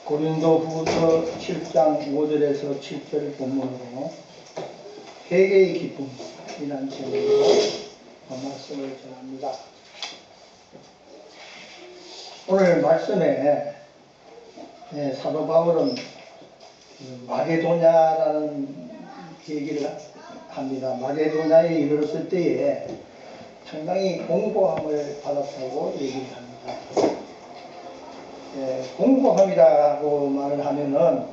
고린도후서 7장 5절에서 7절 본문으로 회개의 기쁨이라는 제목으로 말씀을 전합니다. 오늘 말씀에 사도 바울은 마게도냐라는 얘기를 합니다. 마게도냐에 이르렀을 때에 상당히 공고함을 받았다고 얘기를 합니다. 공고함이라고 말을 하면은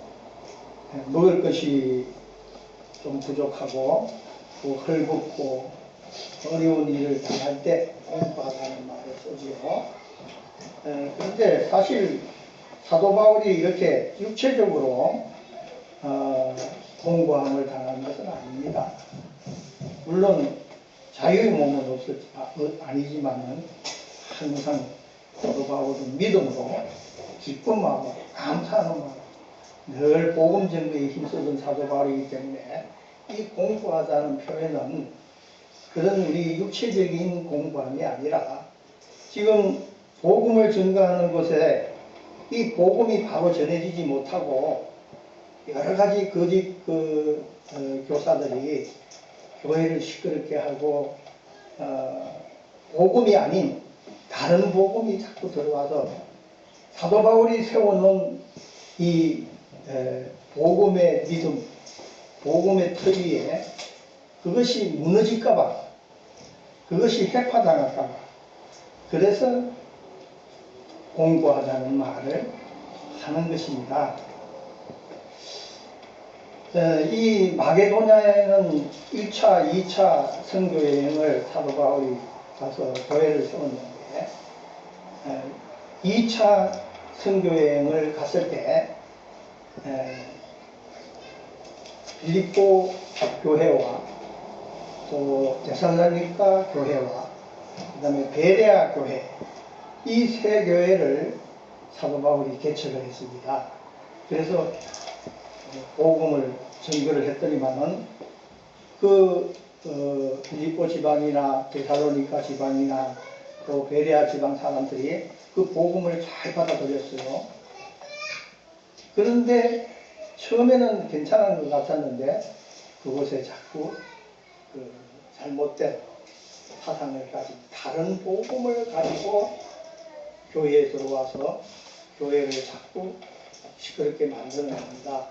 먹을 것이 좀 부족하고 또 헐벗고 어려운 일을 당할 때 공고하다는 말을 쓰지요. 그런데 사실 사도 바울이 이렇게 육체적으로 공고함을 당한 것은 아닙니다. 물론 자유의 몸은 아니지만은 항상 사도 바울은 믿음으로 기쁨하고 감사하는 마음, 늘 복음 전도에 힘쓰던 사도 바울이기 때문에 이 공고하다는 표현은 그런 우리 육체적인 공고함이 아니라 지금 복음을 전가하는 곳에 이 복음이 바로 전해지지 못하고 여러 가지 거짓 교사들이 교회를 시끄럽게 하고 복음이 아닌 다른 복음이 자꾸 들어와서 사도 바울이 세워놓은 이 복음의 믿음, 복음의 틀 위에 그것이 무너질까봐, 그것이 해파당할까봐, 그래서 공고하다는 말을 하는 것입니다. 이 마게도냐에는 1차, 2차 선교여행을 사도 바울이 가서 교회를 세웠는데 2차 선교여행을 갔을 때 빌립보 교회와 또 데살로니가 교회와 그 다음에 베레아 교회 이 세 교회를 사도 바울이 개척을 했습니다. 그래서 복음을 전교를 했더니만은 빌립보 지방이나 데살로니가 지방이나 또 베레아 지방 사람들이 그 복음을 잘 받아들였어요. 그런데 처음에는 괜찮은 것 같았는데 그곳에 자꾸 잘못된 사상을 가진 다른 복음을 가지고 교회에 들어와서 교회를 자꾸 시끄럽게 만드는 겁니다.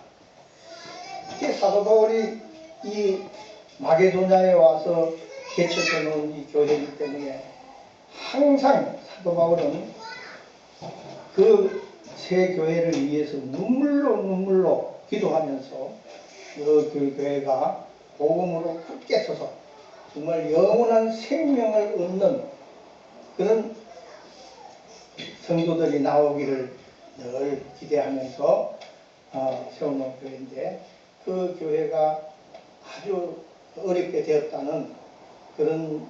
특히 사도 바울이 이 마게도냐에 와서 개척해 놓은 이 교회이기 때문에 항상 사도 바울은 그 새 교회를 위해서 눈물로 기도하면서 그 교회가 복음으로 굳게 서서 정말 영원한 생명을 얻는 그런 성도들이 나오기를 늘 기대하면서 세워놓은 교회인데 그 교회가 아주 어렵게 되었다는 그런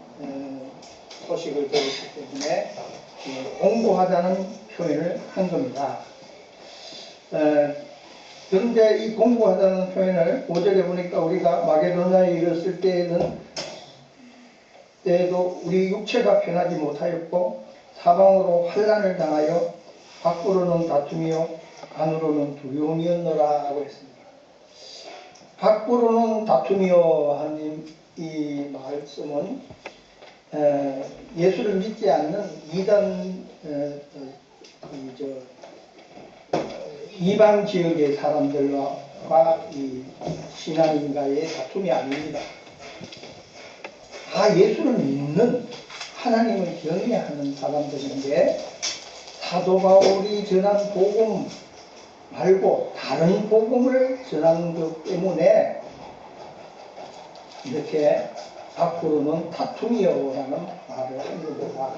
소식을 들었기 때문에 공고하다는 표현을 한 겁니다. 그런데 이 공고하다는 표현을 5절에 보니까 우리가 마게도냐에 이르렀을 때에도 우리 육체가 편하지 못하였고 사방으로 환난을 당하여 밖으로는 다툼이요 안으로는 두려움이었노라 하고 했습니다. 밖으로는 다툼이요 하는 이 말씀은 예수를 믿지 않는 이방 지역의 사람들과 이 신앙인과의 다툼이 아닙니다. 다 예수를 믿는 하나님을 경외하는 사람들인데 사도 바울이 전한 복음 말고 다른 복음을 전한 것 때문에 이렇게 밖으로는 다툼이요라는 말을 한 겁니다.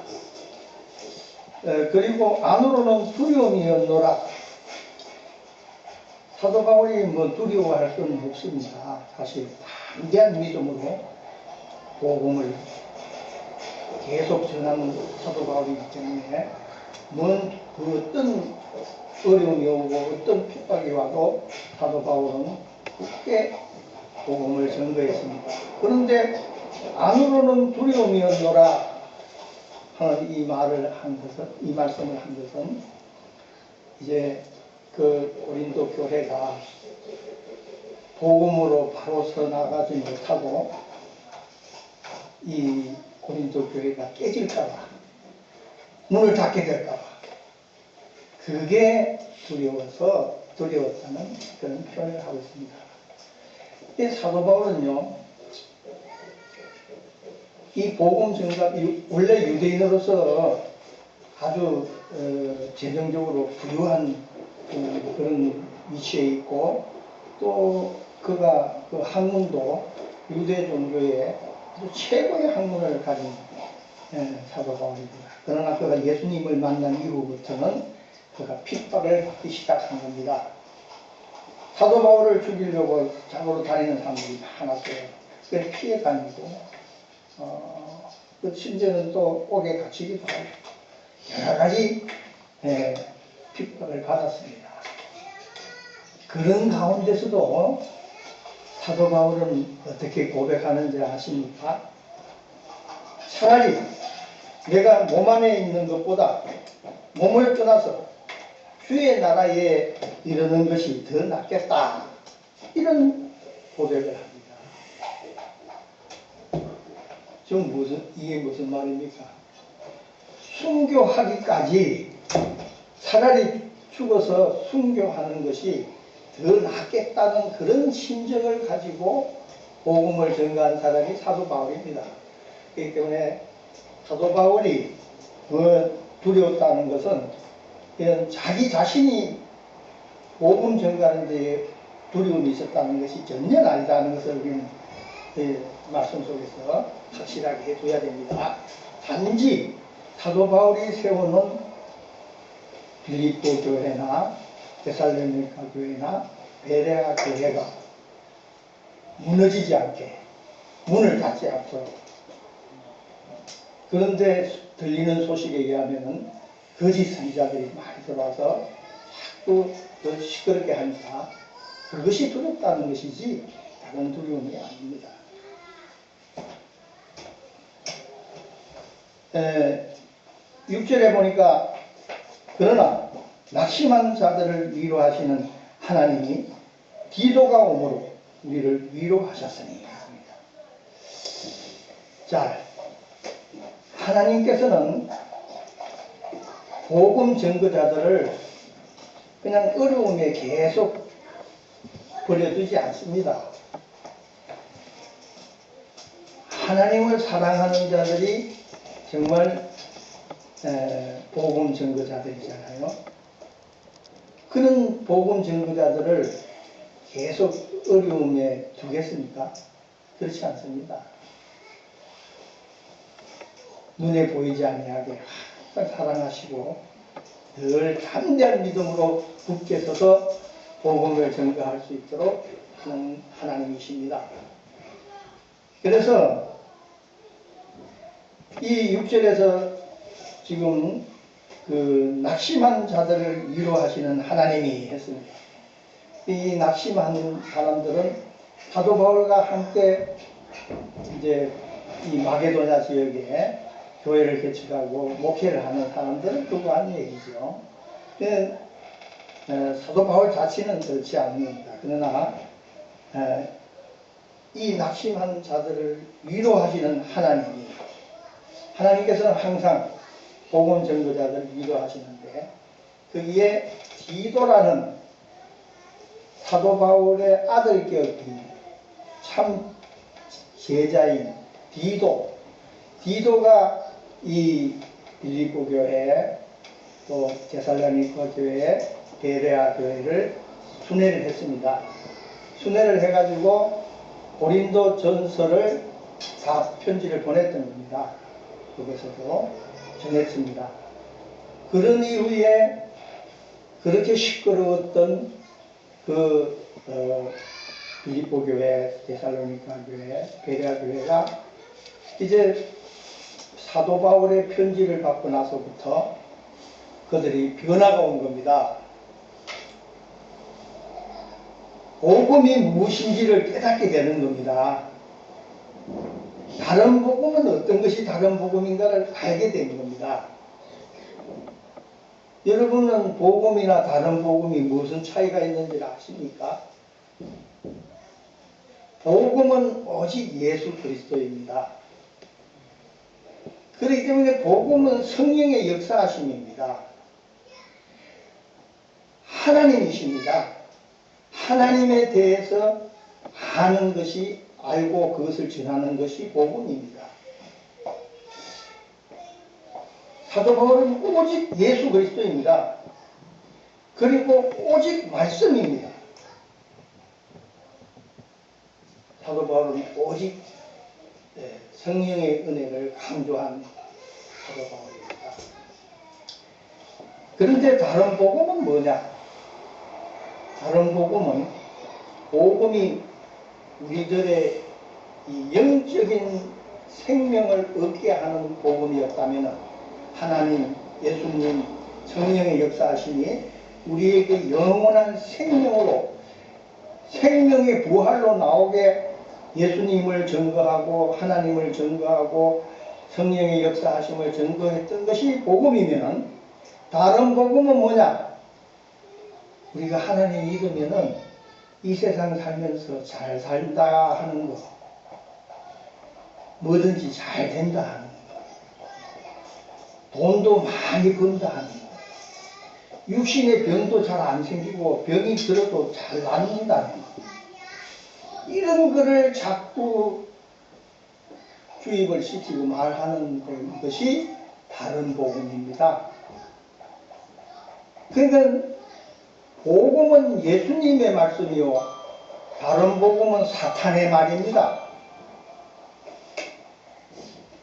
그리고 안으로는 두려움이었노라. 사도 바울이 두려워할 건 없습니다. 사실 담대한 믿음으로 복음을 계속 전하는 사도 바울이기 때문에 어떤 어려움이 오고 어떤 핍박이 와도 사도 바울은 굳게 복음을 전거했습니다. 그런데 안으로는 두려움이었노라 하는 이 말씀을 한 것은 이제 그 고린도 교회가 복음으로 바로 서 나가지 못하고 이 고린도 교회가 깨질까봐, 문을 닫게 될까봐, 그게 두려웠다는 그런 표현을 하고 있습니다. 이 사도 바울은요, 이 복음 증가, 원래 유대인으로서 아주 재정적으로 부유한 그런 위치에 있고, 또 그가 그 학문도 유대 종교의 아주 최고의 학문을 가진 사도 바울입니다. 그러나 그가 예수님을 만난 이후부터는 그가 핍박을 받기 시작한 겁니다. 사도 바울을 죽이려고 잡으러 다니는 사람들이 많았어요. 그래서 피해 다니고, 심지어는 또 옥에 갇히기도 하고, 여러 가지 핍박을 받았습니다. 그런 가운데서도 사도 바울은 어떻게 고백하는지 아십니까? 차라리 내가 몸 안에 있는 것보다 몸을 떠나서 주의 나라에 이르는 것이 더 낫겠다, 이런 고백을 합니다. 지금 이게 무슨 말입니까? 순교하기까지 차라리 죽어서 순교하는 것이 더 낫겠다는 그런 심정을 가지고 복음을 전가한 사람이 사도 바울입니다. 그렇기 때문에 사도 바울이 두려웠다는 것은 이런 자기 자신이 복음 전가하는 데 두려움이 있었다는 것이 전혀 아니다는 것을 우리는 말씀 속에서 확실하게 해줘야 됩니다. 단지 사도 바울이 세워놓은 빌립보 교회나 데살로니가 교회나 베레아 교회가 무너지지 않게, 문을 닫지 않도록. 그런데 들리는 소식에 의하면은 거짓 선지자들이 많이 들어와서 자꾸 더 시끄럽게 하니까 그것이 두렵다는 것이지 다른 두려움이 아닙니다. 6절에 보니까 그러나 낙심한 자들을 위로하시는 하나님이 디도가 오므로 우리를 위로하셨으니 합니다. 자, 하나님께서는 복음 전거자들을 그냥 어려움에 계속 버려두지 않습니다. 하나님을 사랑하는 자들이 정말 복음 전거자들이잖아요. 그런 복음 전거자들을 계속 어려움에 두겠습니까? 그렇지 않습니다. 눈에 보이지 아니하게 항상 사랑하시고 늘 담대한 믿음으로 굳게 서서 복음을 전가할 수 있도록 하는 하나님이십니다. 그래서 이 6절에서 지금 그 낙심한 자들을 위로하시는 하나님이 했습니다. 이 낙심한 사람들은 사도 바울과 함께 이제 이 마게도냐 지역에 교회를 개척하고 목회를 하는 사람들은 그거한 얘기죠. 사도 바울 자체는 그렇지 않습니다. 그러나 이 낙심한 자들을 위로하시는 하나님께서는 항상 복음 전도자들을 위로하시는데, 거기에 디도라는 사도 바울의 아들격인 참 제자인 디도가 이 빌립보 교회, 또 데살로니가 교회, 베레아 교회를 순회를 했습니다. 순회를 해가지고 고린도 전서를 다 편지를 보냈던 겁니다. 거기서도 전했습니다. 그런 이후에 그렇게 시끄러웠던 그 빌립보 교회, 데살로니가 교회, 베레아 교회가 이제 사도 바울의 편지를 받고 나서부터 그들이 변화가 온 겁니다. 복음이 무엇인지를 깨닫게 되는 겁니다. 다른 복음은 어떤 것이 다른 복음인가를 알게 된 겁니다. 여러분은 복음이나 다른 복음이 무슨 차이가 있는지 아십니까? 복음은 오직 예수 그리스도입니다. 그렇기 때문에 복음은 성령의 역사하심입니다. 하나님이십니다. 하나님에 대해서 아는 것이, 알고 그것을 전하는 것이 복음입니다. 사도 바울은 오직 예수 그리스도입니다. 그리고 오직 말씀입니다. 사도 바울은 오직 성령의 은혜를 강조한 사도 바울입니다. 그런데 다른 복음은 뭐냐? 다른 복음은 복음이 우리들의 이 영적인 생명을 얻게 하는 복음이었다면 하나님, 예수님, 성령의 역사하심이 우리에게 영원한 생명으로, 생명의 부활로 나오게 예수님을 증거하고 하나님을 증거하고 성령의 역사하심을 증거했던 것이 복음이면, 다른 복음은 뭐냐? 우리가 하나님 믿으면은 이 세상 살면서 잘 살다 하는 거, 뭐든지 잘 된다 하는 거, 돈도 많이 번다 하는 거, 육신의 병도 잘 안 생기고 병이 들어도 잘 낫는다는 거, 이런 거를 자꾸 주입을 시키고 말하는 것이 다른 복음입니다. 그러니까 복음은 예수님의 말씀이요, 다른 복음은 사탄의 말입니다.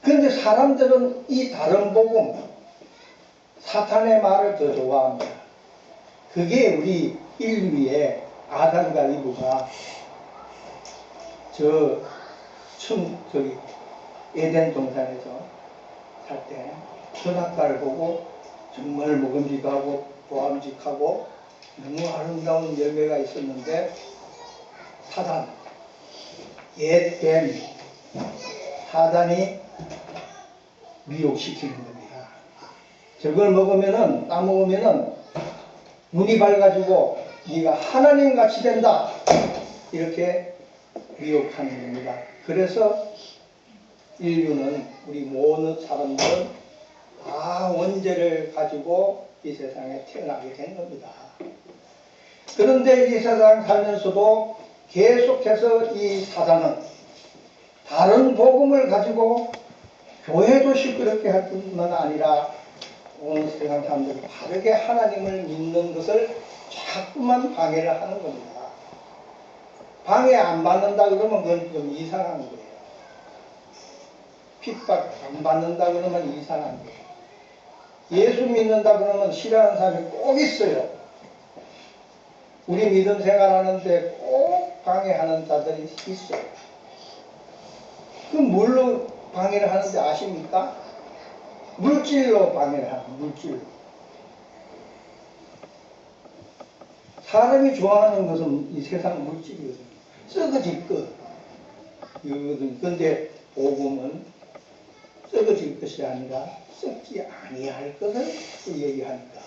그런데 사람들은 이 다른 복음, 사탄의 말을 더 좋아합니다. 그게 우리 인류의 아담과 이브가 저기 에덴 동산에서 살 때 선악과를 보고 정말 먹음직하고 보암직하고 너무 아름다운 열매가 있었는데 사단, 옛뱀 사단이 미혹시키는 겁니다. 저걸 먹으면은, 따먹으면은 눈이 밝아지고 네가 하나님 같이 된다, 이렇게 미혹하는 겁니다. 그래서 인류는, 우리 모든 사람들은 다 원죄를 가지고 이 세상에 태어나게 된 겁니다. 그런데 이 세상 살면서도 계속해서 이 사단은 다른 복음을 가지고 교회도 시끄럽게 할 뿐만 아니라 온 세상 사람들이 바르게 하나님을 믿는 것을 자꾸만 방해를 하는 겁니다. 방해 안 받는다 그러면 그건 좀 이상한 거예요. 핍박 안 받는다 그러면 이상한 거예요. 예수 믿는다 그러면 싫어하는 사람이 꼭 있어요. 우리 믿음 생활하는데 꼭 방해하는 자들이 있어요. 그럼 뭘로 방해를 하는지 아십니까? 물질로 방해를 하는, 물질로. 사람이 좋아하는 것은 이 세상 물질이거든요. 썩어질 것 이거거든요. 그런데 복음은 썩어질 것이 아니라 썩지 아니할 것을 얘기하니까,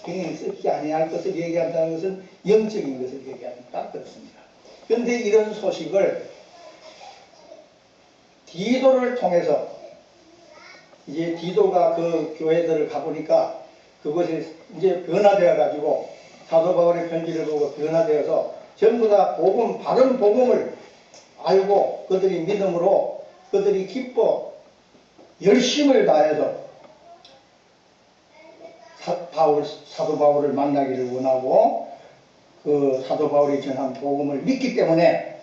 그냥 썩지 아니할 것을 얘기한다는 것은 영적인 것을 얘기하니까 그렇습니다. 그런데 이런 소식을 디도를 통해서, 이제 디도가 그 교회들을 가보니까 그것이 이제 변화되어 가지고 사도 바울의 편지를 보고 변화되어서 전부 다 복음, 바른 복음을 알고 그들이 믿음으로 그들이 기뻐 열심을 다해서 사도 바울을 만나기를 원하고 그 사도 바울이 전한 복음을 믿기 때문에,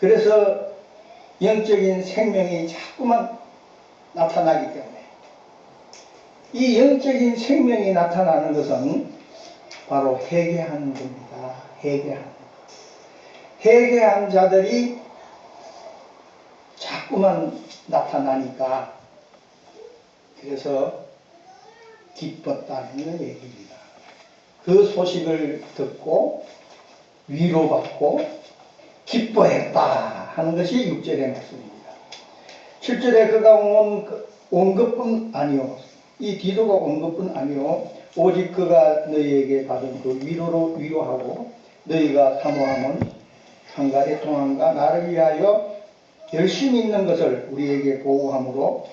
그래서 영적인 생명이 자꾸만 나타나기 때문에, 이 영적인 생명이 나타나는 것은 바로 회개하는 겁니다. 회개하는 것. 회개한 자들이 자꾸만 나타나니까 그래서 기뻤다는 얘기입니다. 그 소식을 듣고 위로받고 기뻐했다 하는 것이 6절의 말씀입니다. 7절에 그가 온 것뿐 아니요, 이 디도가 온 것뿐 아니요, 오직 그가 너희에게 받은 그 위로로 위로하고 너희가 사모함은 한가지 통함과 나를 위하여 열심히 있는 것을 우리에게 보호함으로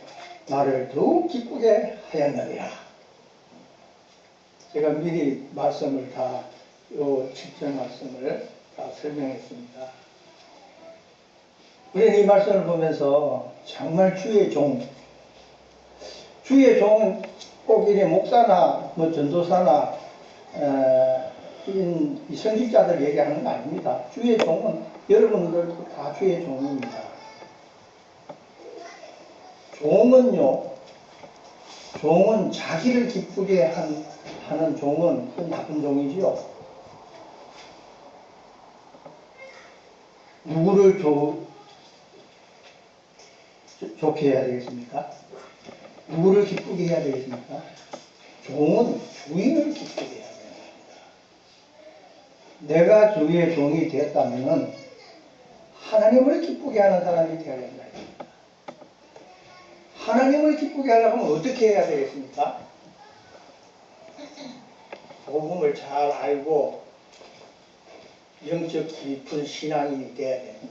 나를 더욱 기쁘게 하였느니라. 제가 미리 말씀을 다, 요 7절 말씀을 다 설명했습니다. 우리는 이 말씀을 보면서 정말 주의 종은 꼭 이래 목사나 뭐 전도사나 이 성직자들 얘기하는 거 아닙니다. 주의 종은 여러분들도 다 주의 종입니다. 종은 자기를 기쁘게 하는 종은 그 나쁜 종이지요. 누구를 좋게 해야 되겠습니까? 누구를 기쁘게 해야 되겠습니까? 종은 주인을 기쁘게 해야 됩니다. 내가 주의 종이 되었다면 하나님을 기쁘게 하는 사람이 되어야 된다. 하나님을 기쁘게 하려면 어떻게 해야 되겠습니까? 복음을 잘 알고 영적 깊은 신앙이 되어야 됩니다.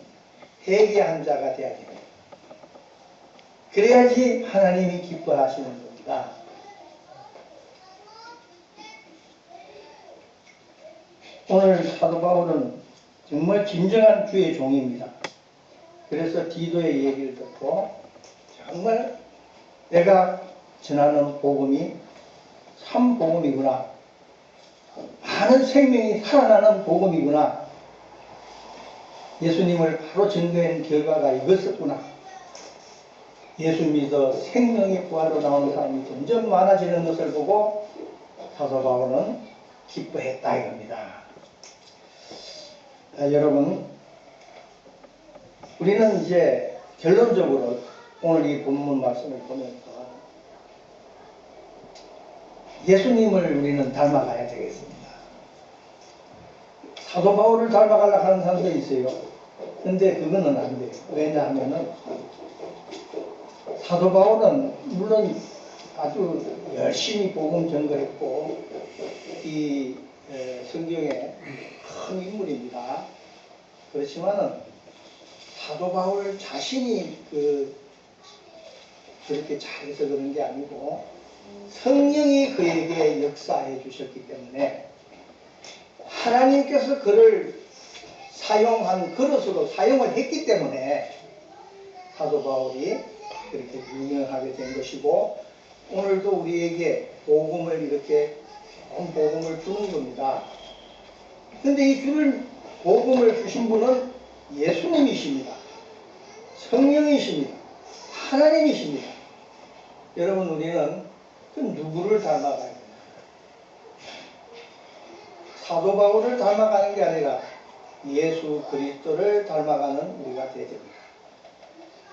회개한 자가 되어야 됩니다. 그래야지 하나님이 기뻐하시는 겁니다. 오늘 사도 바울은 정말 진정한 주의 종입니다. 그래서 디도의 얘기를 듣고 정말 내가 전하는 복음이 참 복음이구나. 많은 생명이 살아나는 복음이구나. 예수님을 바로 증거한 결과가 이것이었구나. 예수 믿어 생명의 부활로 나오는 사람이 점점 많아지는 것을 보고 사도 바울은 기뻐했다 이겁니다. 여러분, 우리는 이제 결론적으로 오늘 이 본문 말씀을 보면서 예수님을 우리는 닮아가야 되겠습니다. 사도 바울을 닮아가려고 하는 사람도 있어요. 근데 그거는 안 돼요. 왜냐하면은 사도 바울은 물론 아주 열심히 복음 전거했고 이 성경의 큰 인물입니다. 그렇지만은 사도 바울 자신이 그렇게 잘해서 그런 게 아니고 성령이 그에게 역사해 주셨기 때문에 하나님께서 그를 사용한 그릇으로 사용을 했기 때문에 사도 바울이 그렇게 유명하게 된 것이고 오늘도 우리에게 복음을 이렇게 좋은 복음을 주는 겁니다. 근데 이 복음을 주신 분은 예수님이십니다. 성령이십니다. 하나님이십니다. 여러분, 우리는 그 누구를 닮아가야 됩니까? 사도 바울을 닮아가는 게 아니라 예수 그리스도를 닮아가는 우리가 되어야 됩니다.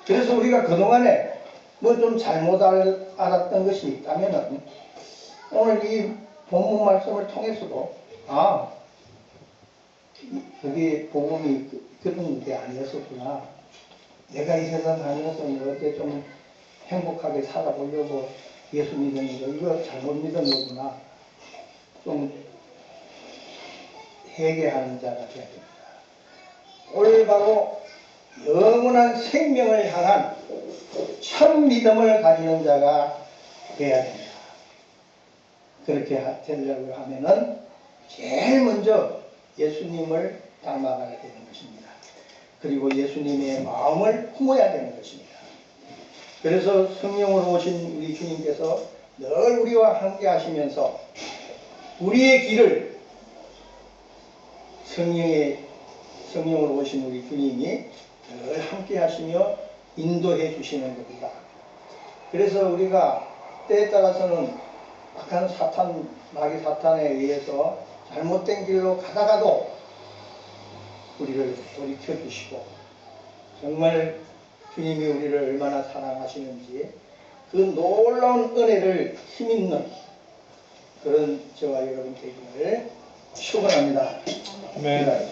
그래서 우리가 그동안에 뭐 좀 잘못 알았던 것이 있다면은 오늘 이 본문 말씀을 통해서도 그게 복음이 그런 게 아니었었구나. 내가 이 세상 다니면서 이렇게 좀 행복하게 살아보려고 예수 믿는 거 이거 잘못 믿은 거구나. 좀 회개하는 자가 되어야 됩니다. 올바로 영원한 생명을 향한 참 믿음을 가지는 자가 되어야 됩니다. 그렇게 되려고 하면은 제일 먼저 예수님을 닮아가야 되는 것입니다. 그리고 예수님의 마음을 품어야 되는 것입니다. 그래서 성령으로 오신 우리 주님께서 늘 우리와 함께 하시면서 우리의 길을 성령으로 오신 우리 주님이 늘 함께 하시며 인도해 주시는 겁니다. 그래서 우리가 때에 따라서는 악한 마귀 사탄에 의해서 잘못된 길로 가다가도 우리를 돌이켜 주시고 정말 주님이 우리를 얼마나 사랑하시는지 그 놀라운 은혜를 힘있는 그런 저와 여러분 되기를 축원합니다. 아멘.